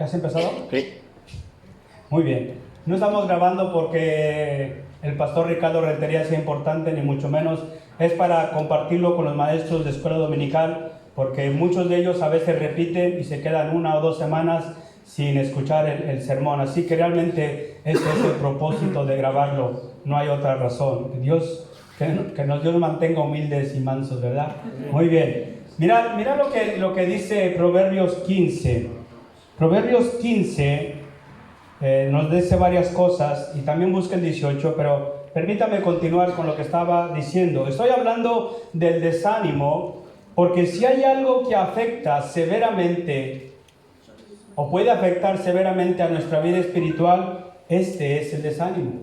¿Ya has empezado? Sí. Muy bien. No estamos grabando porque el pastor Ricardo Rentería sea importante, ni mucho menos. Es para compartirlo con los maestros de escuela dominical, porque muchos de ellos a veces repiten y se quedan 1 o 2 semanas sin escuchar el sermón. Así que realmente ese es el propósito de grabarlo. No hay otra razón. Dios, que Dios nos mantenga humildes y mansos, ¿verdad? Muy bien. Mira lo que dice Proverbios 15. Proverbios 15 nos dice varias cosas y también busca el 18, pero permítame continuar con lo que estaba diciendo. Estoy hablando del desánimo porque si hay algo que afecta severamente o puede afectar severamente a nuestra vida espiritual, este es el desánimo.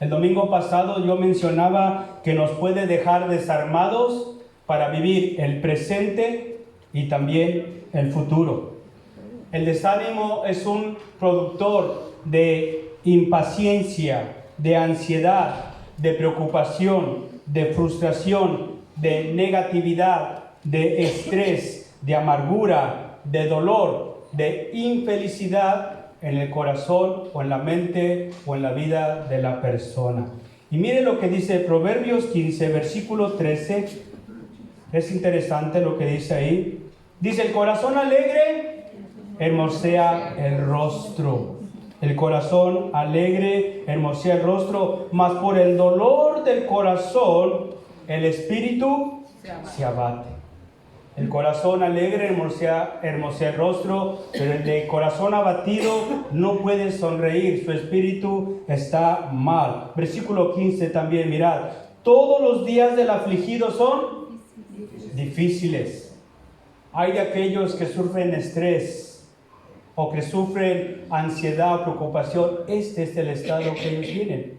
El domingo pasado yo mencionaba que nos puede dejar desarmados para vivir el presente y también el futuro. El desánimo es un productor de impaciencia, de ansiedad, de preocupación, de frustración, de negatividad, de estrés, de amargura, de dolor, de infelicidad en el corazón o en la mente o en la vida de la persona. Y mire lo que dice Proverbios 15, versículo 13. Es interesante lo que dice ahí. Dice: el corazón alegre hermosea el rostro. El corazón alegre hermosea el rostro, mas por el dolor del corazón el espíritu se abate. El corazón alegre hermosea el rostro, pero el de corazón abatido no puede sonreír, su espíritu está mal. Versículo 15 también, mirad: todos los días del afligido son difíciles. Hay de aquellos que sufren estrés o que sufren ansiedad o preocupación. Este es el estado que ellos tienen,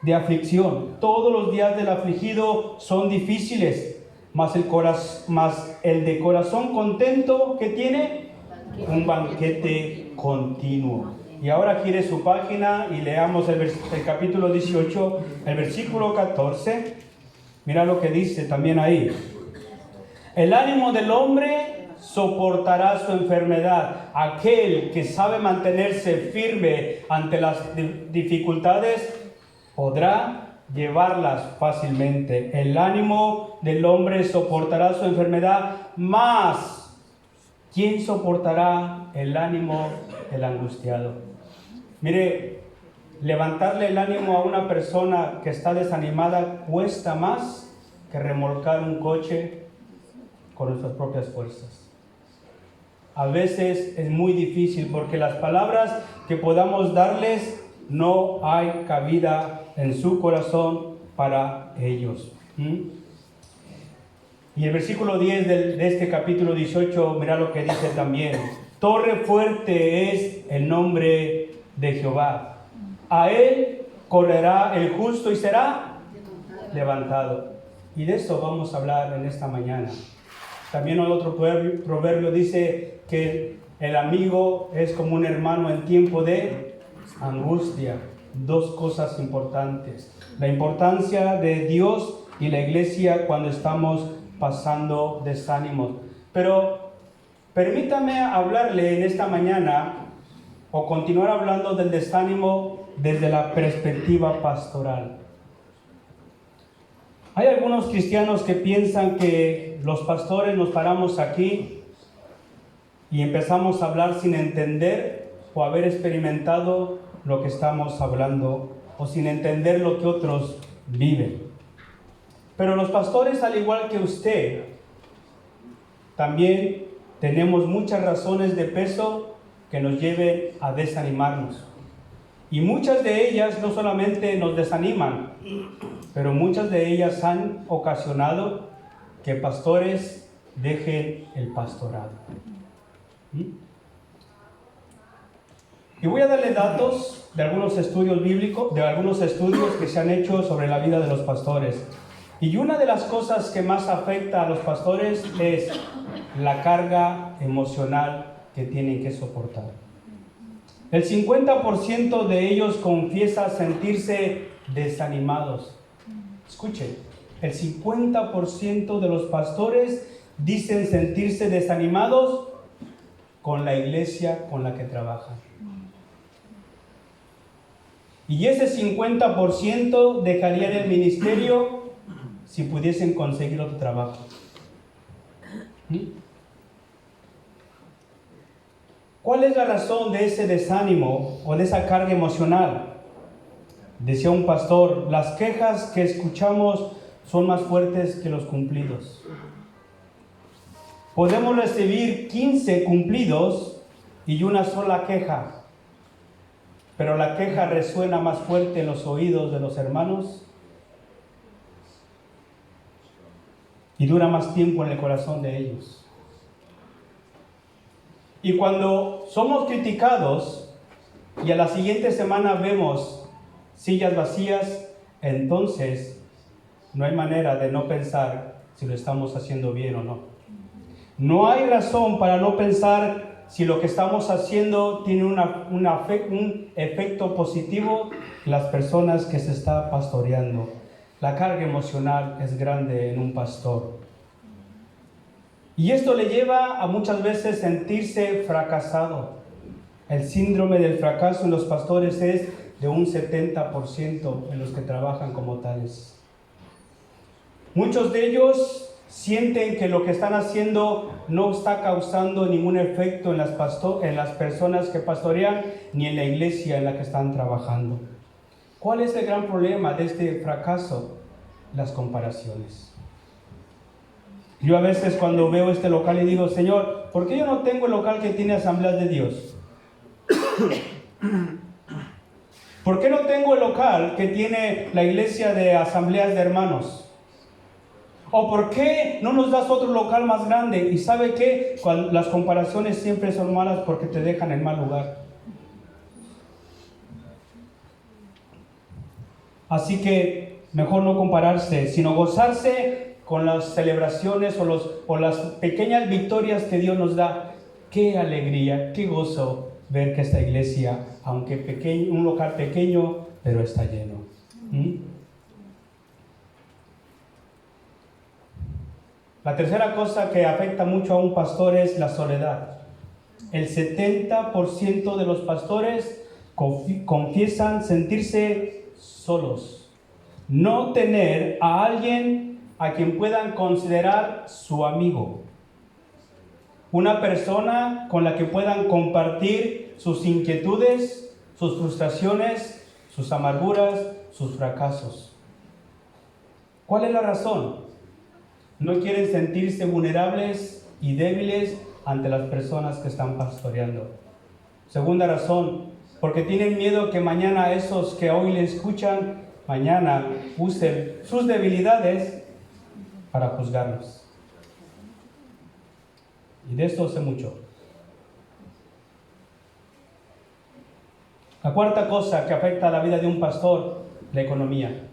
de aflicción. Todos los días del afligido son difíciles, mas el de corazón contento, ¿qué tiene? Un banquete continuo. Y ahora gire su página y leamos el capítulo 18, el versículo 14. Mira lo que dice también ahí. El ánimo del hombre soportará su enfermedad. Aquel que sabe mantenerse firme ante las dificultades podrá llevarlas fácilmente. El ánimo del hombre soportará su enfermedad, mas ¿quién soportará el ánimo del angustiado? Mire, levantarle el ánimo a una persona que está desanimada cuesta más que remolcar un coche con nuestras propias fuerzas. A veces es muy difícil porque las palabras que podamos darles no hay cabida en su corazón para ellos. Y el versículo 10 de este capítulo 18, mira lo que dice también: torre fuerte es el nombre de Jehová, a él correrá el justo y será levantado. Y de eso vamos a hablar en esta mañana. También otro proverbio dice que el amigo es como un hermano en tiempo de angustia. Dos cosas importantes: la importancia de Dios y la iglesia cuando estamos pasando desánimos. Pero permítame hablarle en esta mañana o continuar hablando del desánimo desde la perspectiva pastoral. Hay algunos cristianos que piensan que los pastores nos paramos aquí y empezamos a hablar sin entender o haber experimentado lo que estamos hablando, o sin entender lo que otros viven. Pero los pastores, al igual que usted, también tenemos muchas razones de peso que nos lleven a desanimarnos. Y muchas de ellas no solamente nos desaniman, pero muchas de ellas han ocasionado que pastores dejen el pastorado. Y voy a darle datos de algunos estudios bíblicos, de algunos estudios que se han hecho sobre la vida de los pastores. Y una de las cosas que más afecta a los pastores es la carga emocional que tienen que soportar. El 50% de ellos confiesa sentirse desanimados. Escuchen, el 50% de los pastores dicen sentirse desanimados con la iglesia con la que trabajan. Y ese 50% dejarían el ministerio si pudiesen conseguir otro trabajo. ¿Cuál es la razón de ese desánimo o de esa carga emocional? Decía un pastor, las quejas que escuchamos son más fuertes que los cumplidos. Podemos recibir 15 cumplidos y una sola queja, pero la queja resuena más fuerte en los oídos de los hermanos y dura más tiempo en el corazón de ellos. Y cuando somos criticados y a la siguiente semana vemos sillas vacías, entonces no hay manera de no pensar si lo estamos haciendo bien o no. No hay razón para no pensar si lo que estamos haciendo tiene un efecto positivo en las personas que se está pastoreando. La carga emocional es grande en un pastor. Y esto le lleva a muchas veces sentirse fracasado. El síndrome del fracaso en los pastores es de un 70% en los que trabajan como tales. Muchos de ellos sienten que lo que están haciendo no está causando ningún efecto en las personas que pastorean ni en la iglesia en la que están trabajando. ¿Cuál es el gran problema de este fracaso? Las comparaciones. Yo a veces cuando veo este local y digo, Señor, ¿por qué yo no tengo el local que tiene Asambleas de Dios? ¿Por qué no tengo el local que tiene la iglesia de Asambleas de Hermanos? ¿O por qué no nos das otro local más grande? Y ¿sabe qué? Las comparaciones siempre son malas porque te dejan en mal lugar. Así que mejor no compararse, sino gozarse con las celebraciones o las pequeñas victorias que Dios nos da. Qué alegría, qué gozo ver que esta iglesia, aunque un local pequeño, pero está lleno. La tercera cosa que afecta mucho a un pastor es la soledad. El 70% de los pastores confiesan sentirse solos, no tener a alguien a quien puedan considerar su amigo, una persona con la que puedan compartir sus inquietudes, sus frustraciones, sus amarguras, sus fracasos. ¿Cuál es la razón? No quieren sentirse vulnerables y débiles ante las personas que están pastoreando. Segunda razón, porque tienen miedo que mañana esos que hoy le escuchan, mañana usen sus debilidades para juzgarlos. Y de esto sé mucho. La cuarta cosa que afecta a la vida de un pastor, la economía.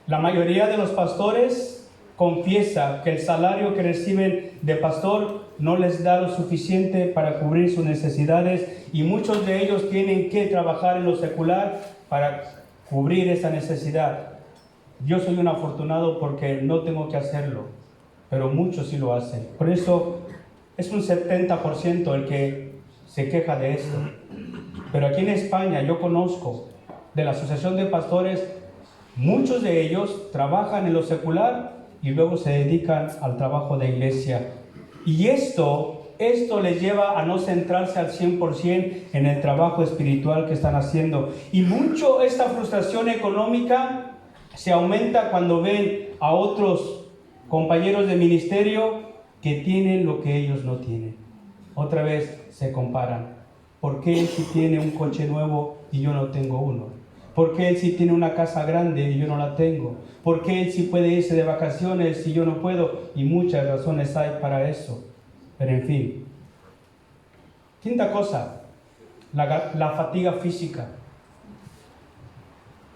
La mayoría de los pastores confiesa que el salario que reciben de pastor no les da lo suficiente para cubrir sus necesidades y muchos de ellos tienen que trabajar en lo secular para cubrir esa necesidad. Yo soy un afortunado porque no tengo que hacerlo, pero muchos sí lo hacen. Por eso es un 70% el que se queja de esto. Pero aquí en España yo conozco de la Asociación de Pastores, muchos de ellos trabajan en lo secular y luego se dedican al trabajo de iglesia. Y esto les lleva a no centrarse al 100% en el trabajo espiritual que están haciendo. Y mucho esta frustración económica se aumenta cuando ven a otros compañeros de ministerio que tienen lo que ellos no tienen. Otra vez se comparan. ¿Por qué él sí tiene un coche nuevo y yo no tengo uno? ¿Por qué él sí tiene una casa grande y yo no la tengo? ¿Por qué él sí puede irse de vacaciones y yo no puedo? Y muchas razones hay para eso. Pero en fin. Quinta cosa, la fatiga física.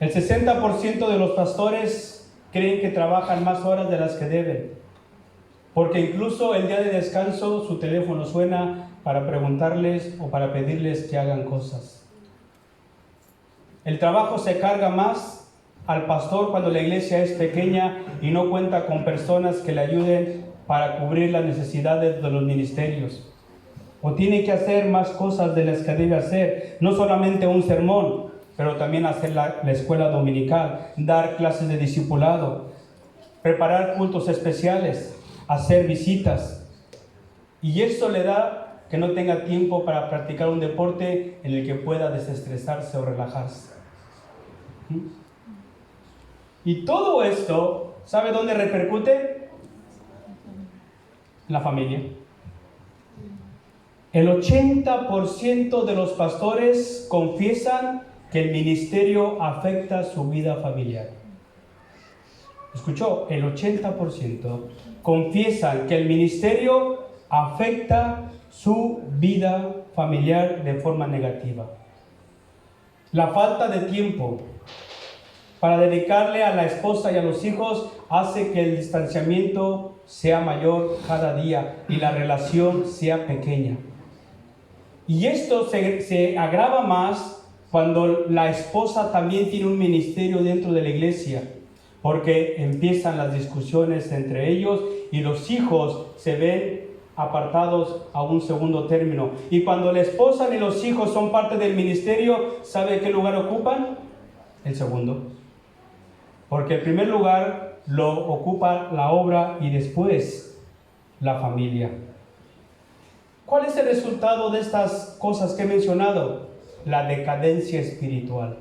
El 60% de los pastores creen que trabajan más horas de las que deben, porque incluso el día de descanso su teléfono suena para preguntarles o para pedirles que hagan cosas. El trabajo se carga más al pastor cuando la iglesia es pequeña y no cuenta con personas que le ayuden para cubrir las necesidades de los ministerios. o tiene que hacer más cosas de las que debe hacer, no solamente un sermón, pero también hacer la escuela dominical, dar clases de discipulado, preparar cultos especiales, hacer visitas. Y eso le da que no tenga tiempo para practicar un deporte en el que pueda desestresarse o relajarse. Y todo esto, ¿sabe dónde repercute? En la familia. El 80% de los pastores confiesan que el ministerio afecta su vida familiar. ¿Escuchó? El 80% confiesan que el ministerio afecta su vida familiar de forma negativa. La falta de tiempo para dedicarle a la esposa y a los hijos hace que el distanciamiento sea mayor cada día y la relación sea pequeña. Y esto se agrava más cuando la esposa también tiene un ministerio dentro de la iglesia, porque empiezan las discusiones entre ellos y los hijos se ven apartados a un segundo término. Y cuando la esposa y los hijos son parte del ministerio, ¿sabe qué lugar ocupan? El segundo. Porque el primer lugar lo ocupa la obra y después la familia. ¿Cuál es el resultado de estas cosas que he mencionado? La decadencia espiritual.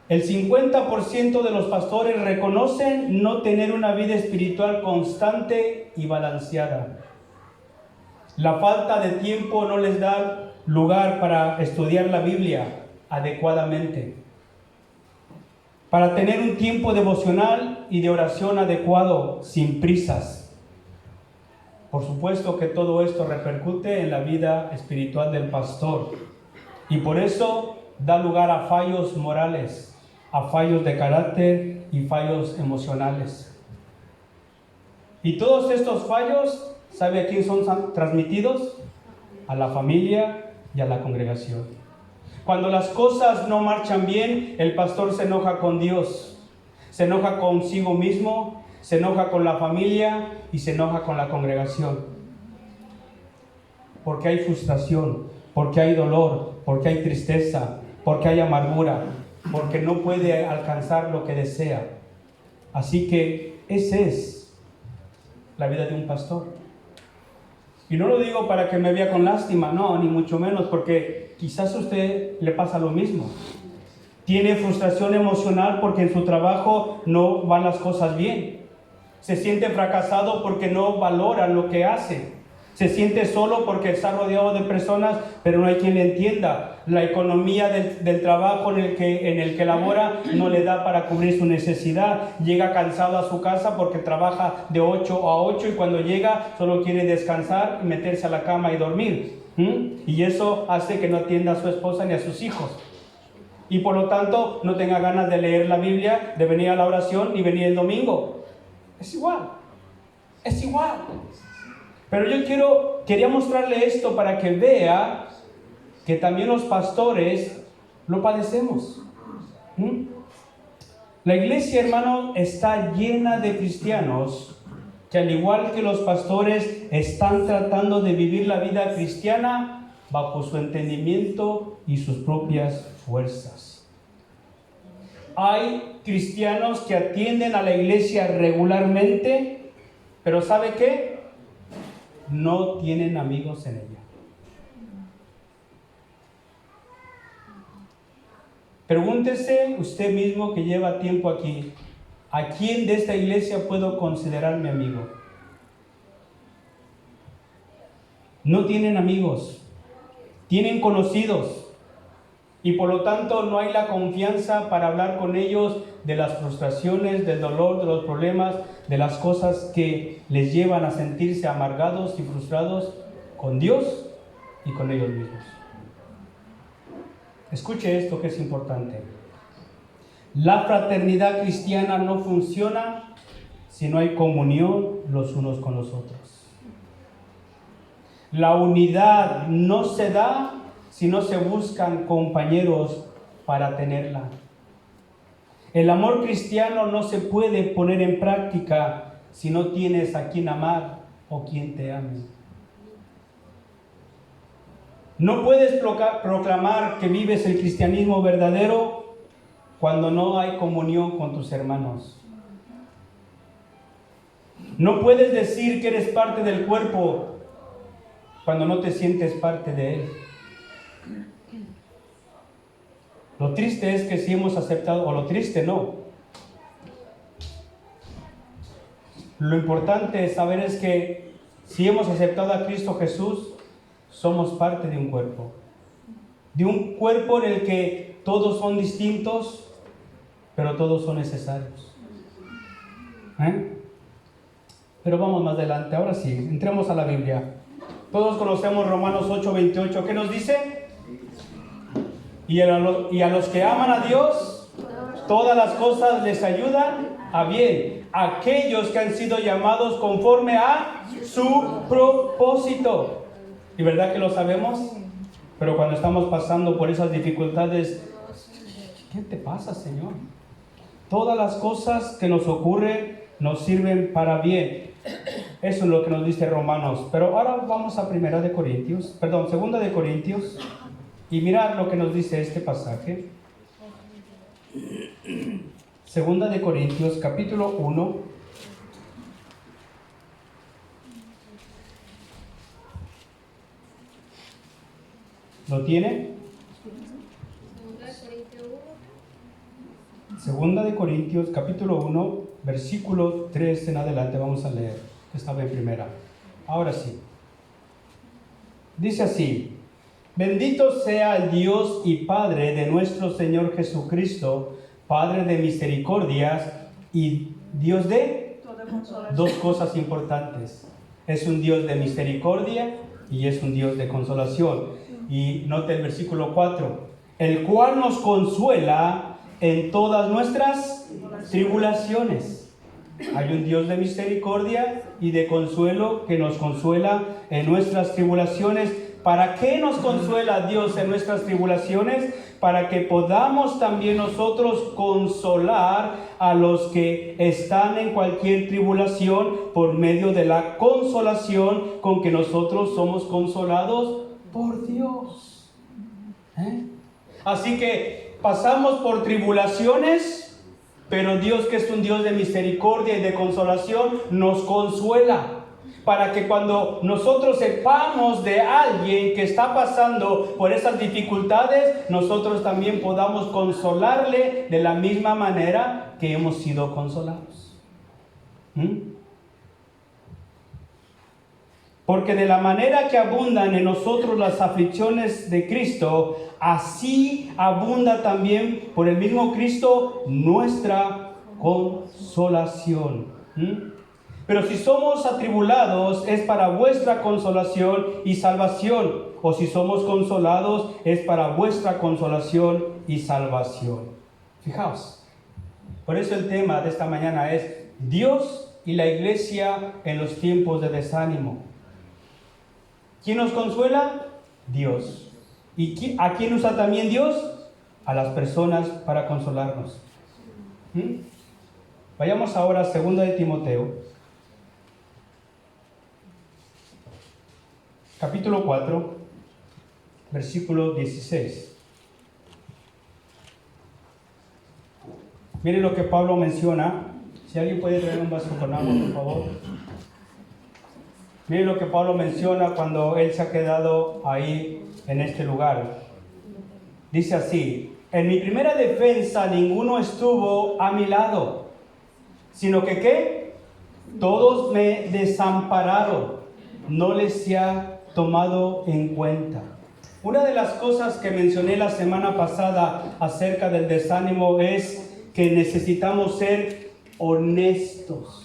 El 50% de los pastores reconocen no tener una vida espiritual constante y balanceada. La falta de tiempo no les da lugar para estudiar la Biblia adecuadamente, para tener un tiempo devocional y de oración adecuado, sin prisas. Por supuesto que todo esto repercute en la vida espiritual del pastor y por eso da lugar a fallos morales, a fallos de carácter y fallos emocionales. Y todos estos fallos, ¿sabe a quién son transmitidos? A la familia y a la congregación. Cuando las cosas no marchan bien, el pastor se enoja con Dios, se enoja consigo mismo, se enoja con la familia y se enoja con la congregación. Porque hay frustración, porque hay dolor, porque hay tristeza, porque hay amargura, porque no puede alcanzar lo que desea. Así que esa es la vida de un pastor. Y no lo digo para que me vea con lástima, no, ni mucho menos, porque quizás a usted le pasa lo mismo. Tiene frustración emocional porque en su trabajo no van las cosas bien. Se siente fracasado porque no valora lo que hace. Se siente solo porque está rodeado de personas, pero no hay quien le entienda. La economía del trabajo en el que labora no le da para cubrir su necesidad. Llega cansado a su casa porque trabaja de 8 a 8 y cuando llega solo quiere descansar, meterse a la cama y dormir. Y eso hace que no atienda a su esposa ni a sus hijos. Y por lo tanto no tenga ganas de leer la Biblia, de venir a la oración y venir el domingo. Es igual. Pero yo quería mostrarle esto para que vea que también los pastores lo padecemos. La iglesia, hermano, está llena de cristianos que al igual que los pastores están tratando de vivir la vida cristiana bajo su entendimiento y sus propias fuerzas. Hay cristianos que atienden a la iglesia regularmente, pero ¿sabe qué? No tienen amigos en ella. Pregúntese usted mismo que lleva tiempo aquí, ¿a quién de esta iglesia puedo considerar mi amigo? No tienen amigos, tienen conocidos. Y por lo tanto no hay la confianza para hablar con ellos de las frustraciones, del dolor, de los problemas, de las cosas que les llevan a sentirse amargados y frustrados con Dios y con ellos mismos. Escuche esto que es importante. La fraternidad cristiana no funciona si no hay comunión los unos con los otros. La unidad no se da si no se buscan compañeros para tenerla. El amor cristiano no se puede poner en práctica si no tienes a quien amar o quien te ame. No puedes proclamar que vives el cristianismo verdadero cuando no hay comunión con tus hermanos. No puedes decir que eres parte del cuerpo cuando no te sientes parte de él. Lo triste es que si hemos aceptado, o lo triste no. Lo importante es saber es que si hemos aceptado a Cristo Jesús, somos parte de un cuerpo. De un cuerpo en el que todos son distintos, pero todos son necesarios. Pero vamos más adelante. Ahora sí, entremos a la Biblia. Todos conocemos Romanos 8:28. ¿Qué nos dice? Y a los que aman a Dios, todas las cosas les ayudan a bien. Aquellos que han sido llamados conforme a su propósito. ¿Y verdad que lo sabemos? Pero cuando estamos pasando por esas dificultades, ¿qué te pasa, Señor? Todas las cosas que nos ocurren nos sirven para bien. Eso es lo que nos dice Romanos. Pero ahora vamos a Segunda de Corintios. Y mirad lo que nos dice este pasaje. Segunda de Corintios, capítulo 1. ¿Lo tiene? Segunda de Corintios, capítulo 1, versículo 3 en adelante. Vamos a leer. Estaba en primera. Ahora sí. Dice así: Bendito sea el Dios y Padre de nuestro Señor Jesucristo, Padre de misericordias y Dios de dos cosas importantes. Es un Dios de misericordia y es un Dios de consolación. Y note el versículo 4: el cual nos consuela en todas nuestras tribulaciones. Hay un Dios de misericordia y de consuelo que nos consuela en nuestras tribulaciones. ¿Para qué nos consuela Dios en nuestras tribulaciones? Para que podamos también nosotros consolar a los que están en cualquier tribulación por medio de la consolación con que nosotros somos consolados por Dios. Así que pasamos por tribulaciones, pero Dios, que es un Dios de misericordia y de consolación, nos consuela. Para que cuando nosotros sepamos de alguien que está pasando por esas dificultades, nosotros también podamos consolarle de la misma manera que hemos sido consolados. Porque de la manera que abundan en nosotros las aflicciones de Cristo, así abunda también por el mismo Cristo nuestra consolación. Pero si somos atribulados, es para vuestra consolación y salvación. O si somos consolados, es para vuestra consolación y salvación. Fijaos. Por eso el tema de esta mañana es Dios y la iglesia en los tiempos de desánimo. ¿Quién nos consuela? Dios. ¿Y a quién usa también Dios? A las personas para consolarnos. Vayamos ahora a 2 de Timoteo. Capítulo 4, versículo 16. Miren lo que Pablo menciona. Si alguien puede traer un vaso con agua, por favor. Miren lo que Pablo menciona cuando él se ha quedado ahí en este lugar. Dice así: en mi primera defensa ninguno estuvo a mi lado, sino que ¿qué? Todos me desampararon, no les se ha tomado en cuenta. Una de las cosas que mencioné la semana pasada acerca del desánimo es que necesitamos ser honestos.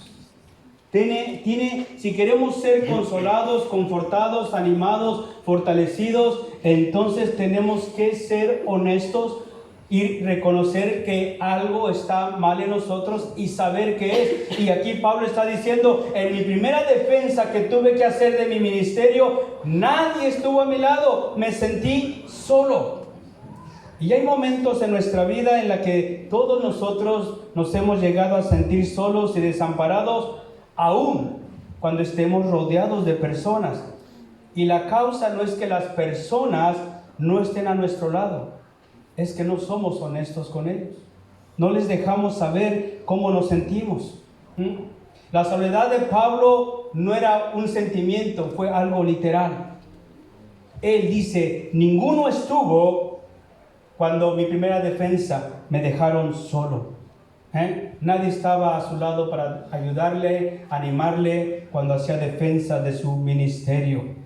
Si queremos ser consolados, confortados, animados, fortalecidos, entonces tenemos que ser honestos y reconocer que algo está mal en nosotros y saber qué es. Y aquí Pablo está diciendo: en mi primera defensa que tuve que hacer de mi ministerio, nadie estuvo a mi lado, me sentí solo. Y hay momentos en nuestra vida en la que todos nosotros nos hemos llegado a sentir solos y desamparados, aún cuando estemos rodeados de personas. Y la causa no es que las personas no estén a nuestro lado, es que no somos honestos con ellos. No les dejamos saber cómo nos sentimos. La soledad de Pablo no era un sentimiento, fue algo literal. Él dice, ninguno estuvo cuando mi primera defensa me dejaron solo. Nadie estaba a su lado para ayudarle, animarle cuando hacía defensa de su ministerio.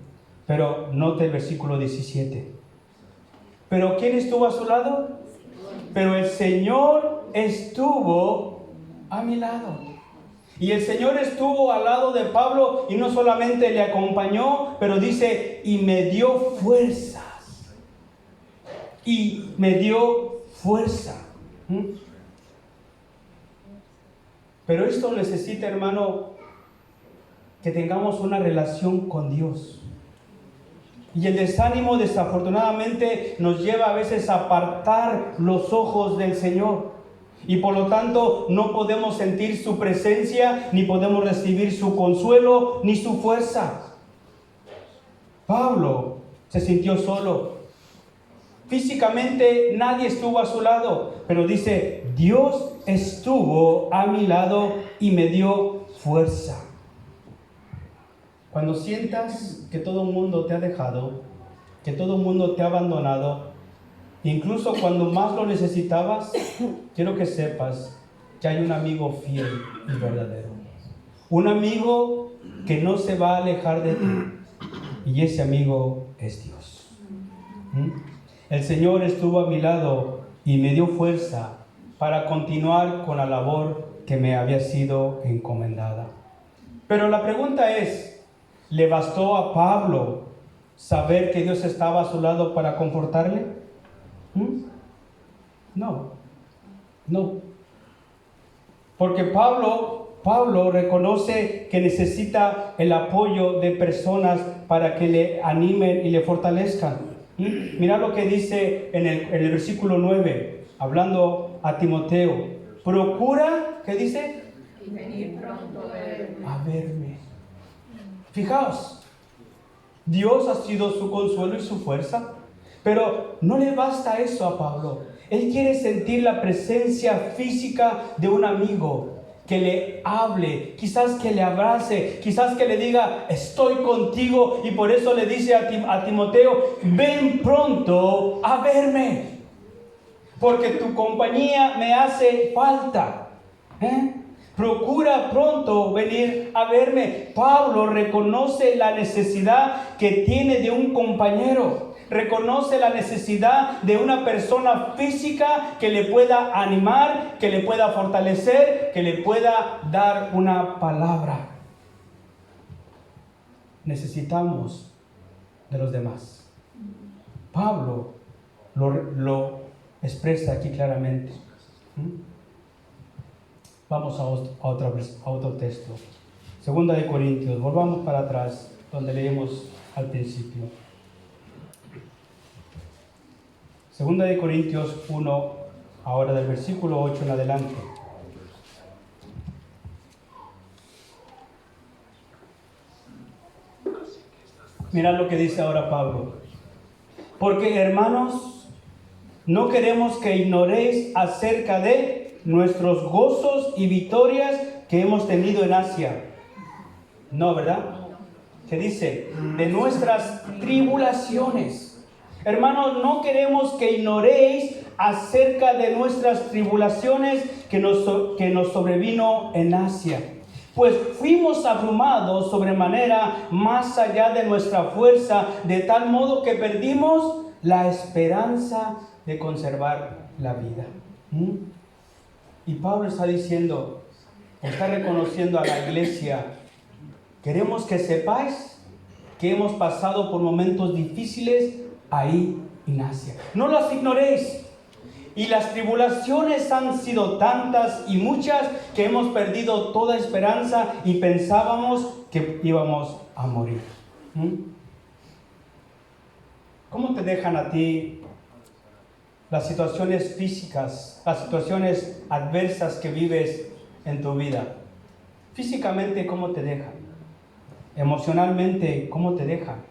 Pero note el versículo 17. ¿Pero quién estuvo a su lado? Pero el Señor estuvo a mi lado. Y el Señor estuvo al lado de Pablo y no solamente le acompañó, pero dice, y me dio fuerzas. Y me dio fuerza. Pero esto necesita, hermano, que tengamos una relación con Dios. Y el desánimo desafortunadamente nos lleva a veces a apartar los ojos del Señor. Y por lo tanto no podemos sentir su presencia, ni podemos recibir su consuelo, ni su fuerza. Pablo se sintió solo. Físicamente nadie estuvo a su lado, pero dice, Dios estuvo a mi lado y me dio fuerza. Cuando sientas que todo el mundo te ha dejado, que todo el mundo te ha abandonado, incluso cuando más lo necesitabas, quiero que sepas que hay un amigo fiel y verdadero. Un amigo que no se va a alejar de ti. Y ese amigo es Dios. El Señor estuvo a mi lado y me dio fuerza para continuar con la labor que me había sido encomendada. Pero la pregunta es, ¿le bastó a Pablo saber que Dios estaba a su lado para confortarle? No. Porque Pablo reconoce que necesita el apoyo de personas para que le animen y le fortalezcan. Mira lo que dice en el versículo 9, hablando a Timoteo. Procura, ¿qué dice? Venir pronto A verme. Fijaos, Dios ha sido su consuelo y su fuerza, pero no le basta eso a Pablo. Él quiere sentir la presencia física de un amigo que le hable, quizás que le abrace, quizás que le diga, estoy contigo, y por eso le dice a Timoteo, ven pronto a verme, porque tu compañía me hace falta. Procura pronto venir a verme. Pablo reconoce la necesidad que tiene de un compañero. Reconoce la necesidad de una persona física que le pueda animar, que le pueda fortalecer, que le pueda dar una palabra. Necesitamos de los demás. Pablo lo expresa aquí claramente. Vamos a otro texto. Segunda de Corintios. Volvamos para atrás, donde leímos al principio. Segunda de Corintios 1, ahora del versículo 8 en adelante. Mirad lo que dice ahora Pablo. Porque, hermanos, no queremos que ignoréis acerca de nuestros gozos y victorias que hemos tenido en Asia. No, ¿verdad? ¿Qué dice? De nuestras tribulaciones. Hermanos, no queremos que ignoréis acerca de nuestras tribulaciones que nos sobrevino en Asia. Pues fuimos abrumados sobremanera más allá de nuestra fuerza, de tal modo que perdimos la esperanza de conservar la vida. Y Pablo está diciendo, está reconociendo a la iglesia, queremos que sepáis que hemos pasado por momentos difíciles ahí en Asia. No las ignoréis. Y las tribulaciones han sido tantas y muchas que hemos perdido toda esperanza y pensábamos que íbamos a morir. ¿Cómo te dejan a ti las situaciones físicas, las situaciones adversas que vives en tu vida? Físicamente, ¿cómo te dejan? Emocionalmente, ¿cómo te dejan?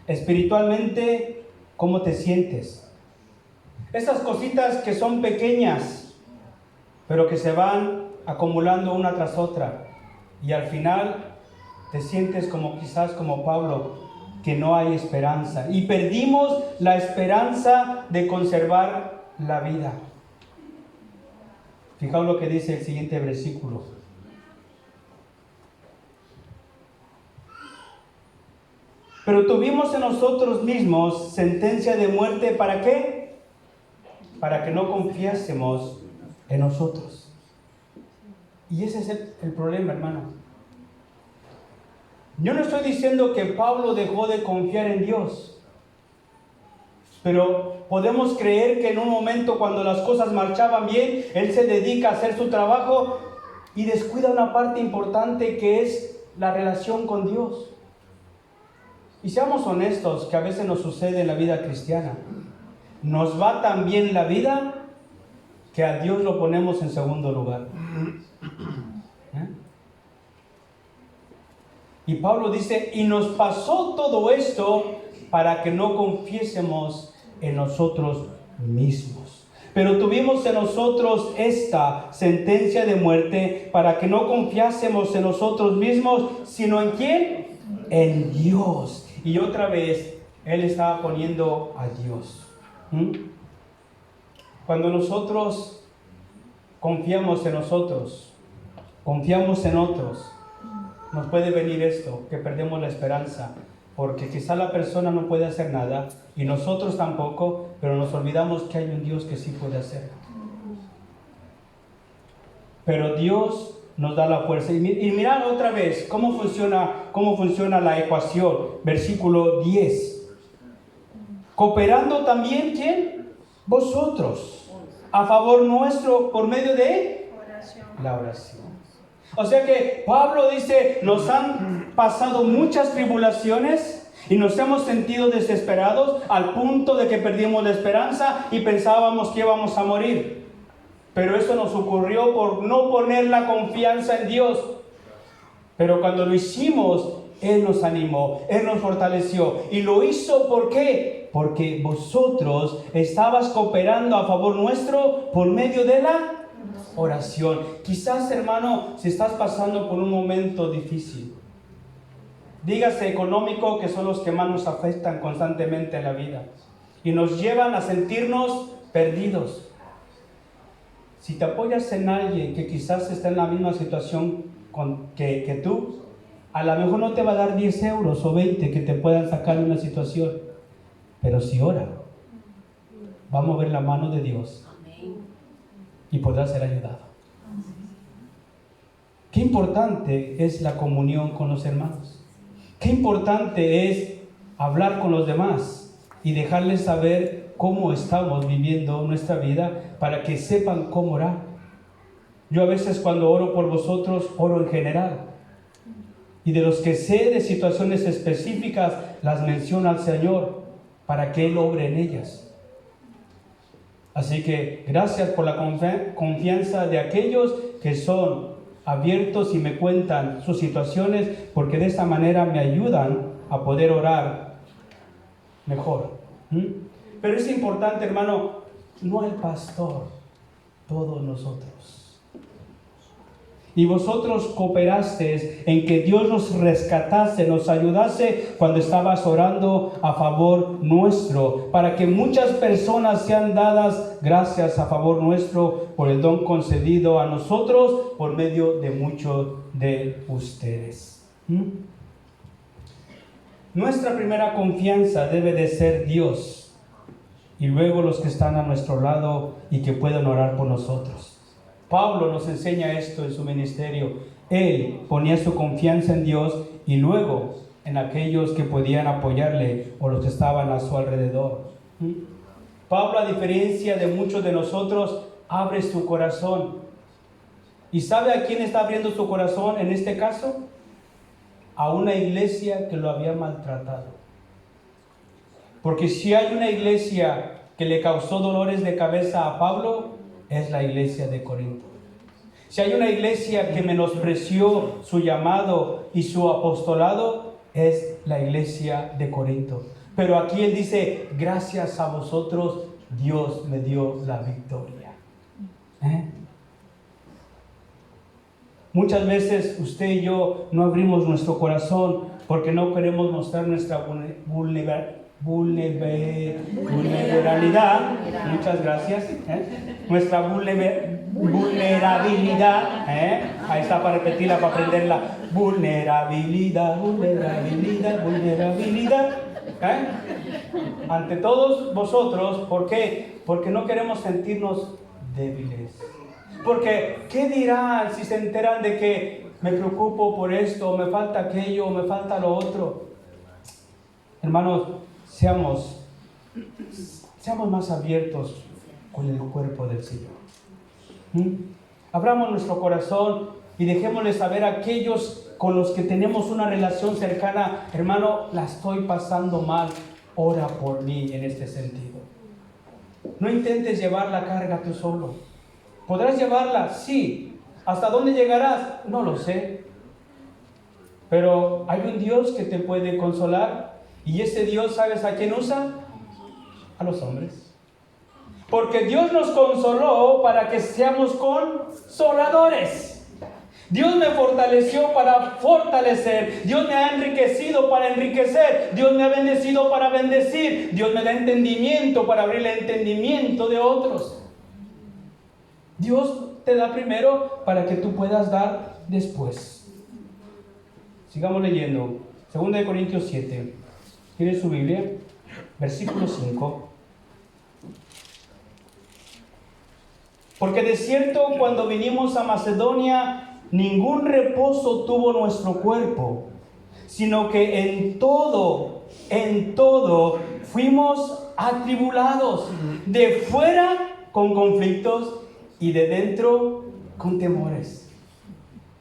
Espiritualmente, ¿cómo te sientes? Esas cositas que son pequeñas, pero que se van acumulando una tras otra. Y al final te sientes como quizás como Pablo, que no hay esperanza. Y perdimos la esperanza de conservar la vida. Fijaos lo que dice el siguiente versículo. Pero tuvimos en nosotros mismos sentencia de muerte, ¿para qué? Para que no confiásemos en nosotros. Y ese es el problema, hermano. Yo no estoy diciendo que Pablo dejó de confiar en Dios, pero podemos creer que en un momento cuando las cosas marchaban bien, él se dedica a hacer su trabajo y descuida una parte importante que es la relación con Dios. Y seamos honestos, que a veces nos sucede en la vida cristiana. Nos va tan bien la vida que a Dios lo ponemos en segundo lugar. Y Pablo dice, y nos pasó todo esto para que no confiésemos en nosotros mismos. Pero tuvimos en nosotros esta sentencia de muerte para que no confiásemos en nosotros mismos, sino ¿en quién? En Dios. Y otra vez, él estaba poniendo a Dios. Cuando nosotros confiamos en nosotros, confiamos en otros, nos puede venir esto, que perdemos la esperanza, porque quizá la persona no puede hacer nada, y nosotros tampoco, pero nos olvidamos que hay un Dios que sí puede hacer. Pero Dios nos da la fuerza. Y mirad otra vez cómo funciona la ecuación. Versículo 10. Cooperando también, ¿quién? Vosotros. A favor nuestro por medio de la oración. O sea que Pablo dice, nos han pasado muchas tribulaciones y nos hemos sentido desesperados al punto de que perdimos la esperanza y pensábamos que íbamos a morir. Pero eso nos ocurrió por no poner la confianza en Dios. Pero cuando lo hicimos, Él nos animó, Él nos fortaleció. Y lo hizo, ¿por qué? Porque vosotros estabas cooperando a favor nuestro por medio de la oración. Quizás, hermano, si estás pasando por un momento difícil, dígase económico, que son los que más nos afectan constantemente en la vida y nos llevan a sentirnos perdidos. Si te apoyas en alguien que quizás está en la misma situación que tú, a lo mejor no te va a dar 10 euros o 20 que te puedan sacar de una situación, pero si ora, va a mover la mano de Dios y podrá ser ayudado. Qué importante es la comunión con los hermanos. Qué importante es hablar con los demás y dejarles saber cómo estamos viviendo nuestra vida para que sepan cómo orar. Yo a veces cuando oro por vosotros, oro en general. Y de los que sé de situaciones específicas, las menciono al Señor para que Él obre en ellas. Así que gracias por la confianza de aquellos que son abiertos y me cuentan sus situaciones, porque de esta manera me ayudan a poder orar mejor. Pero es importante, hermano, no el pastor, todos nosotros. Y vosotros cooperasteis en que Dios nos rescatase, nos ayudase cuando estabas orando a favor nuestro, para que muchas personas sean dadas gracias a favor nuestro por el don concedido a nosotros por medio de muchos de ustedes. Nuestra primera confianza debe de ser Dios. Y luego los que están a nuestro lado y que puedan orar por nosotros. Pablo nos enseña esto en su ministerio. Él ponía su confianza en Dios y luego en aquellos que podían apoyarle o los que estaban a su alrededor. Pablo, a diferencia de muchos de nosotros, abre su corazón. ¿Y sabe a quién está abriendo su corazón en este caso? A una iglesia que lo había maltratado. Porque si hay una iglesia que le causó dolores de cabeza a Pablo, es la iglesia de Corinto. Si hay una iglesia que menospreció su llamado y su apostolado, es la iglesia de Corinto. Pero aquí él dice, gracias a vosotros, Dios me dio la victoria. Muchas veces usted y yo no abrimos nuestro corazón porque no queremos mostrar nuestra vulnerabilidad. Muchas gracias. Nuestra vulnerabilidad. Ahí está para repetirla, para aprenderla. Vulnerabilidad. Ante todos vosotros, ¿por qué? Porque no queremos sentirnos débiles. Porque, ¿qué dirán si se enteran de que me preocupo por esto, me falta aquello, me falta lo otro? Hermanos, seamos más abiertos con el cuerpo del Señor. Abramos nuestro corazón y dejémosle saber a aquellos con los que tenemos una relación cercana, hermano, la estoy pasando mal, ora por mí en este sentido. No intentes llevar la carga tú solo. ¿Podrás llevarla? Sí. ¿Hasta dónde llegarás? No lo sé. Pero hay un Dios que te puede consolar. Y ese Dios, ¿sabes a quién usa? A los hombres. Porque Dios nos consoló para que seamos consoladores. Dios me fortaleció para fortalecer. Dios me ha enriquecido para enriquecer. Dios me ha bendecido para bendecir. Dios me da entendimiento para abrir el entendimiento de otros. Dios te da primero para que tú puedas dar después. Sigamos leyendo. 2 Corintios 7. ¿Tiene su Biblia? Versículo 5. Porque de cierto, cuando vinimos a Macedonia, ningún reposo tuvo nuestro cuerpo, sino que en todo fuimos atribulados, de fuera con conflictos y de dentro con temores.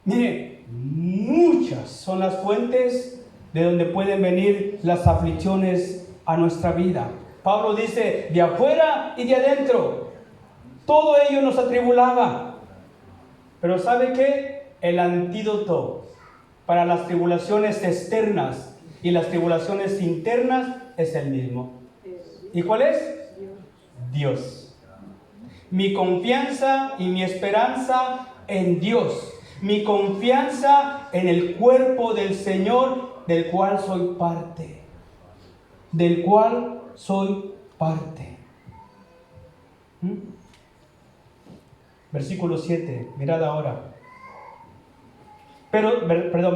Mire, muchas son las fuentes de donde pueden venir las aflicciones a nuestra vida. Pablo dice, de afuera y de adentro, todo ello nos atribulaba. Pero ¿sabe qué? El antídoto para las tribulaciones externas y las tribulaciones internas es el mismo. ¿Y cuál es? Dios. Mi confianza y mi esperanza en Dios. Mi confianza en el cuerpo del Señor, del cual soy parte. Del cual soy parte. Versículo 7, mirad ahora.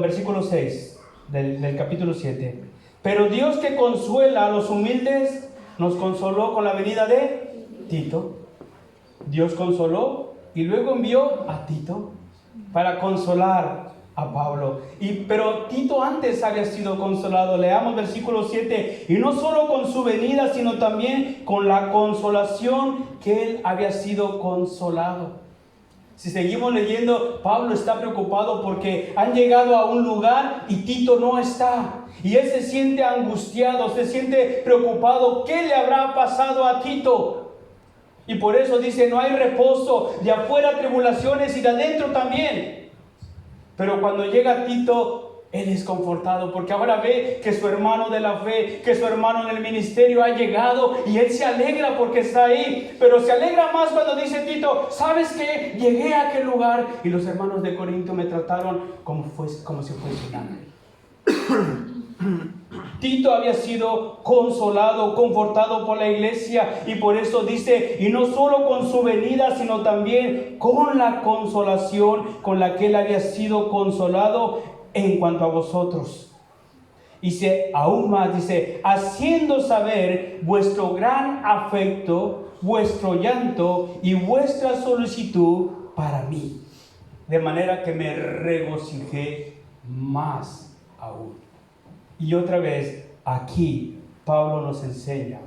Versículo 6 del capítulo 7. Pero Dios, que consuela a los humildes, nos consoló con la venida de Tito. Dios consoló y luego envió a Tito para consolar a Pablo. Pero Tito antes había sido consolado. Leamos versículo 7. Y no solo con su venida, sino también con la consolación que él había sido consolado. Si seguimos leyendo, Pablo está preocupado porque han llegado a un lugar y Tito no está. Y él se siente angustiado, se siente preocupado. ¿Qué le habrá pasado a Tito? Y por eso dice, no hay reposo, de afuera tribulaciones y de adentro también. Pero cuando llega Tito, él es confortado porque ahora ve que su hermano de la fe, que su hermano en el ministerio ha llegado y él se alegra porque está ahí. Pero se alegra más cuando dice Tito, ¿sabes qué? Llegué a aquel lugar y los hermanos de Corinto me trataron como si fuese un ángel. Tito había sido consolado, confortado por la iglesia y por eso dice, y no solo con su venida, sino también con la consolación con la que él había sido consolado en cuanto a vosotros. Y aún más dice, haciendo saber vuestro gran afecto, vuestro llanto y vuestra solicitud para mí, de manera que me regocijé más aún. Y otra vez, aquí Pablo nos enseña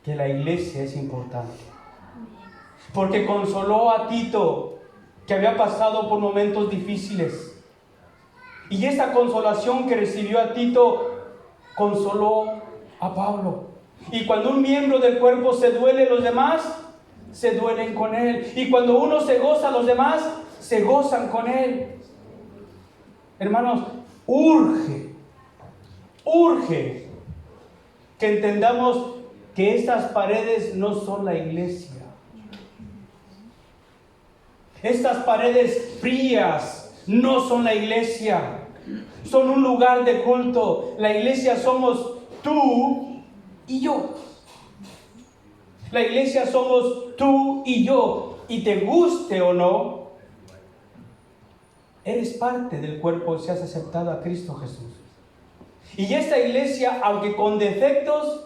que la iglesia es importante. Porque consoló a Tito, que había pasado por momentos difíciles. Y esa consolación que recibió a Tito, consoló a Pablo. Y cuando un miembro del cuerpo se duele, los demás se duelen con él. Y cuando uno se goza, los demás se gozan con él. Hermanos, urge urge que entendamos que estas paredes no son la iglesia. Estas paredes frías no son la iglesia. Son un lugar de culto. La iglesia somos tú y yo. La iglesia somos tú y yo. Y te guste o no, eres parte del cuerpo si has aceptado a Cristo Jesús. Y esta iglesia, aunque con defectos,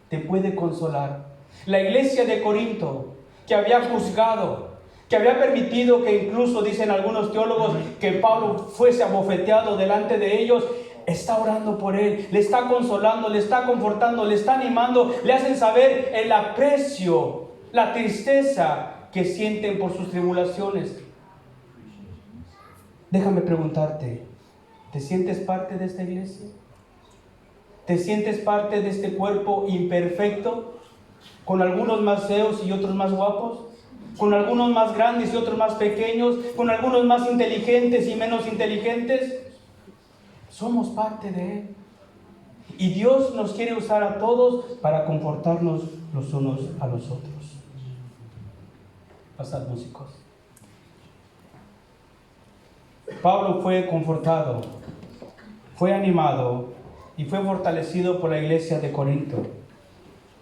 te puede consolar. La iglesia de Corinto, que había juzgado, que había permitido que incluso, dicen algunos teólogos, que Pablo fuese abofeteado delante de ellos, está orando por él, le está consolando, le está confortando, le está animando, le hacen saber el aprecio, la tristeza que sienten por sus tribulaciones. Déjame preguntarte, ¿te sientes parte de esta iglesia? ¿Te sientes parte de este cuerpo imperfecto? Con algunos más feos y otros más guapos, con algunos más grandes y otros más pequeños, con algunos más inteligentes y menos inteligentes. Somos parte de Él. Y Dios nos quiere usar a todos para confortarnos los unos a los otros. Pasad, músicos. Pablo fue confortado, fue animado y fue fortalecido por la iglesia de Corinto.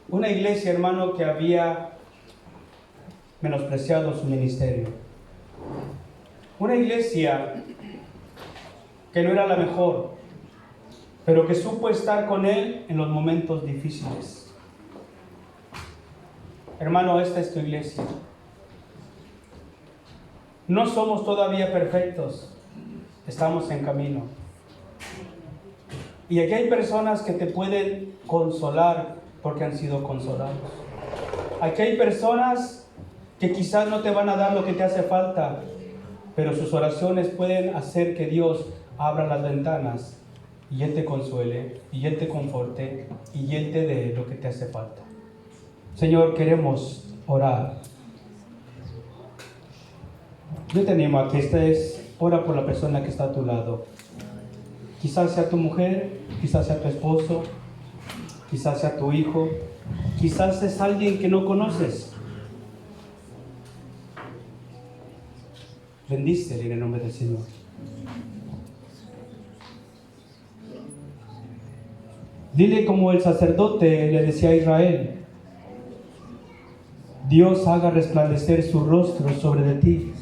Una iglesia, hermano, que había menospreciado su ministerio. Una iglesia que no era la mejor, pero que supo estar con él en los momentos difíciles. Hermano, esta es tu iglesia. No somos todavía perfectos, estamos en camino. Y aquí hay personas que te pueden consolar porque han sido consolados. Aquí hay personas que quizás no te van a dar lo que te hace falta, pero sus oraciones pueden hacer que Dios abra las ventanas y Él te consuele, y Él te conforte, y Él te dé lo que te hace falta. Señor, queremos orar. Yo te animo a que ora por la persona que está a tu lado. Quizás sea tu mujer, quizás sea tu esposo, quizás sea tu hijo, quizás es alguien que no conoces. Bendícele en el nombre del Señor. Dile como el sacerdote le decía a Israel: Dios haga resplandecer su rostro sobre de ti